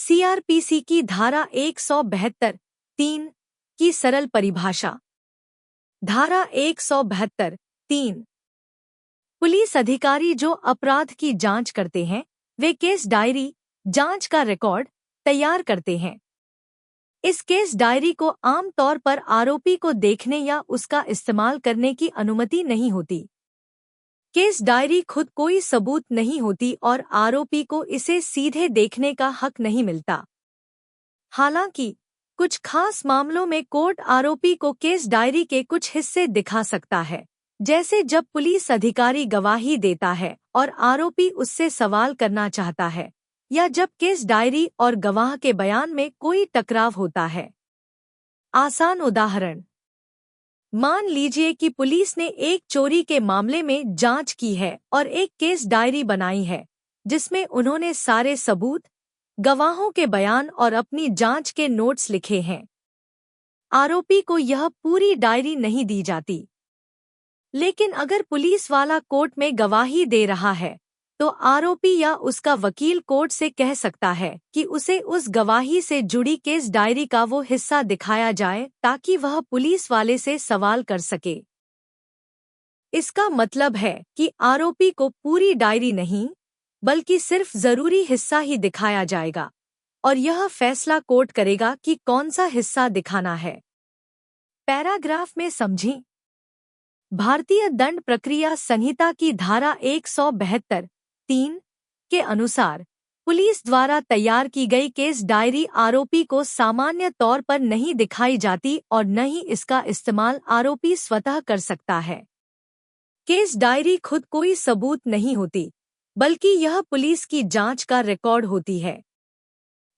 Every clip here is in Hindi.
सीआरपीसी की धारा 172(3) की सरल परिभाषा। धारा 172(3) पुलिस अधिकारी जो अपराध की जांच करते हैं वे केस डायरी, जांच का रिकॉर्ड तैयार करते हैं। इस केस डायरी को आम तौर पर आरोपी को देखने या उसका इस्तेमाल करने की अनुमति नहीं होती। केस डायरी खुद कोई सबूत नहीं होती और आरोपी को इसे सीधे देखने का हक नहीं मिलता। हालांकि कुछ खास मामलों में कोर्ट आरोपी को केस डायरी के कुछ हिस्से दिखा सकता है, जैसे जब पुलिस अधिकारी गवाही देता है और आरोपी उससे सवाल करना चाहता है, या जब केस डायरी और गवाह के बयान में कोई टकराव होता है। आसान उदाहरण, मान लीजिए कि पुलिस ने एक चोरी के मामले में जांच की है और एक केस डायरी बनाई है जिसमें उन्होंने सारे सबूत, गवाहों के बयान और अपनी जांच के नोट्स लिखे हैं। आरोपी को यह पूरी डायरी नहीं दी जाती। लेकिन अगर पुलिस वाला कोर्ट में गवाही दे रहा है तो आरोपी या उसका वकील कोर्ट से कह सकता है कि उसे उस गवाही से जुड़ी केस डायरी का वो हिस्सा दिखाया जाए ताकि वह पुलिस वाले से सवाल कर सके। इसका मतलब है कि आरोपी को पूरी डायरी नहीं बल्कि सिर्फ जरूरी हिस्सा ही दिखाया जाएगा और यह फैसला कोर्ट करेगा कि कौन सा हिस्सा दिखाना है। पैराग्राफ में समझें। भारतीय दंड प्रक्रिया संहिता की धारा 172(3) के अनुसार पुलिस द्वारा तैयार की गई केस डायरी आरोपी को सामान्य तौर पर नहीं दिखाई जाती और न ही इसका इस्तेमाल आरोपी स्वतः कर सकता है। केस डायरी खुद कोई सबूत नहीं होती, बल्कि यह पुलिस की जांच का रिकॉर्ड होती है।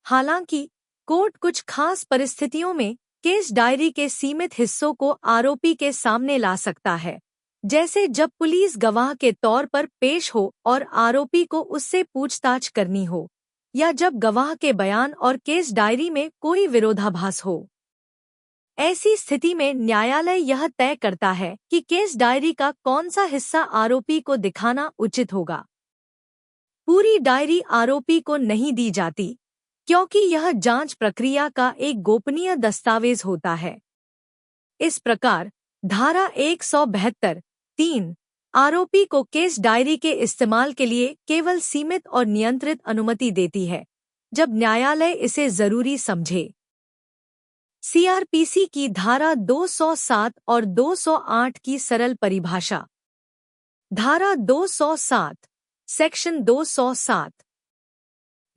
हालांकि कोर्ट कुछ खास परिस्थितियों में केस डायरी के सीमित हिस्सों को आरोपी के सामने ला सकता है, जैसे जब पुलिस गवाह के तौर पर पेश हो और आरोपी को उससे पूछताछ करनी हो, या जब गवाह के बयान और केस डायरी में कोई विरोधाभास हो। ऐसी स्थिति में न्यायालय यह तय करता है कि केस डायरी का कौन सा हिस्सा आरोपी को दिखाना उचित होगा। पूरी डायरी आरोपी को नहीं दी जाती क्योंकि यह जांच प्रक्रिया का एक गोपनीय दस्तावेज होता है। इस प्रकार धारा 172(3) आरोपी को केस डायरी के इस्तेमाल के लिए केवल सीमित और नियंत्रित अनुमति देती है, जब न्यायालय इसे जरूरी समझे। सीआरपीसी की धारा 207 और 208 की सरल परिभाषा। धारा 207 सेक्शन 207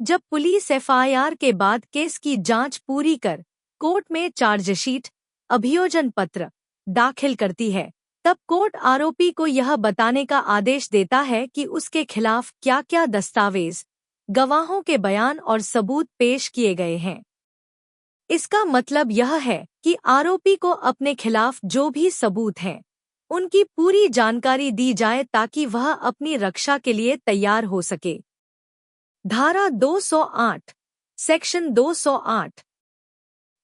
जब पुलिस एफआईआर के बाद केस की जांच पूरी कर कोर्ट में चार्जशीट, अभियोजन पत्र दाखिल करती है, तब कोर्ट आरोपी को यह बताने का आदेश देता है कि उसके खिलाफ क्या-क्या दस्तावेज, गवाहों के बयान और सबूत पेश किए गए हैं। इसका मतलब यह है कि आरोपी को अपने खिलाफ जो भी सबूत हैं, उनकी पूरी जानकारी दी जाए ताकि वह अपनी रक्षा के लिए तैयार हो सके। धारा 208 सेक्शन 208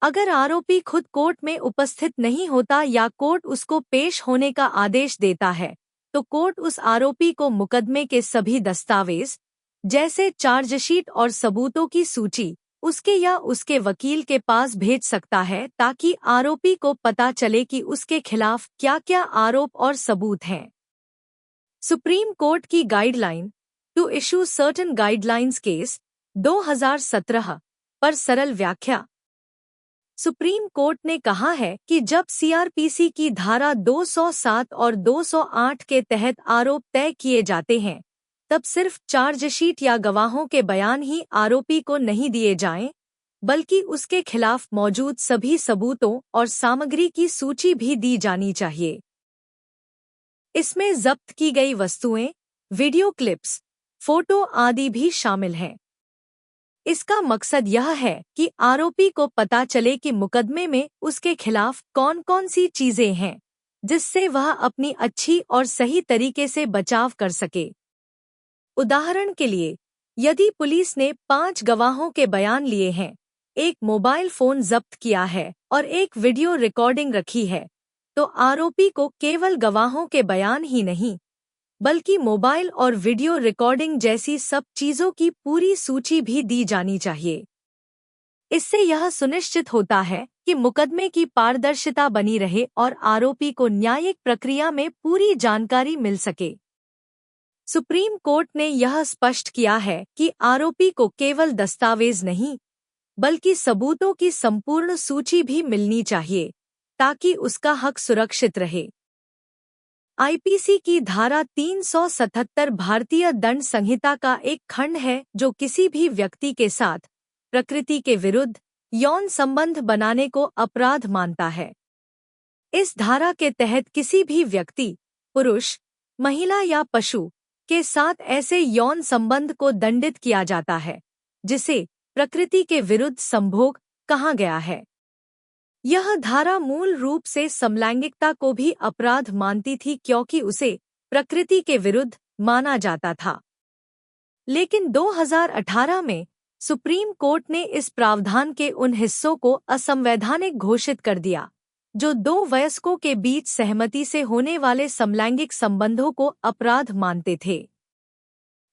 अगर आरोपी खुद कोर्ट में उपस्थित नहीं होता या कोर्ट उसको पेश होने का आदेश देता है, तो कोर्ट उस आरोपी को मुकदमे के सभी दस्तावेज, जैसे चार्जशीट और सबूतों की सूची, उसके या उसके वकील के पास भेज सकता है ताकि आरोपी को पता चले कि उसके खिलाफ क्या-क्या आरोप और सबूत हैं। सुप्रीम कोर्ट की guideline to issue certain guidelines case 2017 पर सरल व्याख्या। सुप्रीम कोर्ट ने कहा है कि जब सीआरपीसी की धारा 207 और 208 के तहत आरोप तय किए जाते हैं, तब सिर्फ चार्जशीट या गवाहों के बयान ही आरोपी को नहीं दिए जाएं, बल्कि उसके खिलाफ मौजूद सभी सबूतों और सामग्री की सूची भी दी जानी चाहिए। इसमें जब्त की गई वस्तुएं, वीडियो क्लिप्स, फोटो आदि भी शामिल हैं। इसका मकसद यह है कि आरोपी को पता चले कि मुकदमे में उसके खिलाफ कौन-कौन सी चीजें हैं, जिससे वह अपनी अच्छी और सही तरीके से बचाव कर सके। उदाहरण के लिए, यदि पुलिस ने 5 गवाहों के बयान लिए हैं, एक मोबाइल फोन जब्त किया है और एक वीडियो रिकॉर्डिंग रखी है, तो आरोपी को केवल गवाहों के बयान ही नहीं, बल्कि मोबाइल और वीडियो रिकॉर्डिंग जैसी सब चीजों की पूरी सूची भी दी जानी चाहिए। इससे यह सुनिश्चित होता है कि मुकदमे की पारदर्शिता बनी रहे और आरोपी को न्यायिक प्रक्रिया में पूरी जानकारी मिल सके। सुप्रीम कोर्ट ने यह स्पष्ट किया है कि आरोपी को केवल दस्तावेज नहीं, बल्कि सबूतों की संपूर्ण सूची भी मिलनी चाहिए ताकि उसका हक सुरक्षित रहे। आईपीसी की धारा 377 भारतीय दंड संहिता का एक खंड है जो किसी भी व्यक्ति के साथ प्रकृति के विरुद्ध यौन संबंध बनाने को अपराध मानता है। इस धारा के तहत किसी भी व्यक्ति, पुरुष, महिला या पशु के साथ ऐसे यौन संबंध को दंडित किया जाता है जिसे प्रकृति के विरुद्ध संभोग कहा गया है। यह धारा मूल रूप से समलैंगिकता को भी अपराध मानती थी क्योंकि उसे प्रकृति के विरुद्ध माना जाता था। लेकिन 2018 में सुप्रीम कोर्ट ने इस प्रावधान के उन हिस्सों को असंवैधानिक घोषित कर दिया जो दो वयस्कों के बीच सहमति से होने वाले समलैंगिक संबंधों को अपराध मानते थे।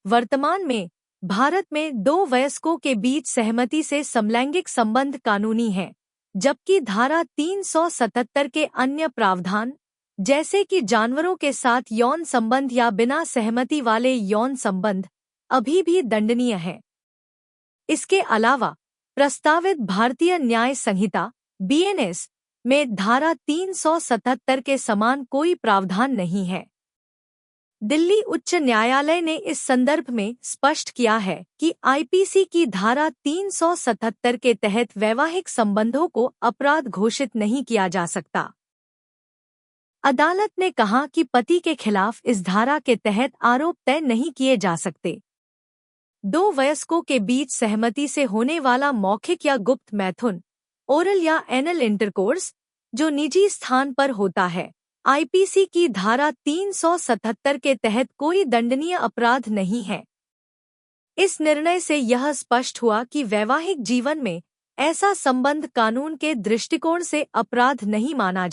वर्तमान में भारत में दो वयस्कों के बीच सहमति से समलैंगिक संबंध कानूनी है, जबकि धारा 377 के अन्य प्रावधान जैसे कि जानवरों के साथ यौन संबंध या बिना सहमति वाले यौन संबंध अभी भी दंडनीय है। इसके अलावा प्रस्तावित भारतीय न्याय संहिता (बीएनएस) में धारा 377 के समान कोई प्रावधान नहीं है। दिल्ली उच्च न्यायालय ने इस संदर्भ में स्पष्ट किया है कि आईपीसी की धारा 377 के तहत वैवाहिक संबंधों को अपराध घोषित नहीं किया जा सकता। अदालत ने कहा कि पति के खिलाफ इस धारा के तहत आरोप तय नहीं किए जा सकते। दो वयस्कों के बीच सहमति से होने वाला मौखिक या गुप्त मैथुन, ओरल या एनल इंटरकोर्स, जो निजी स्थान पर होता है, आईपीसी की धारा 377 के तहत कोई दंडनीय अपराध नहीं है। इस निर्णय से यह स्पष्ट हुआ कि वैवाहिक जीवन में ऐसा संबंध कानून के दृष्टिकोण से अपराध नहीं माना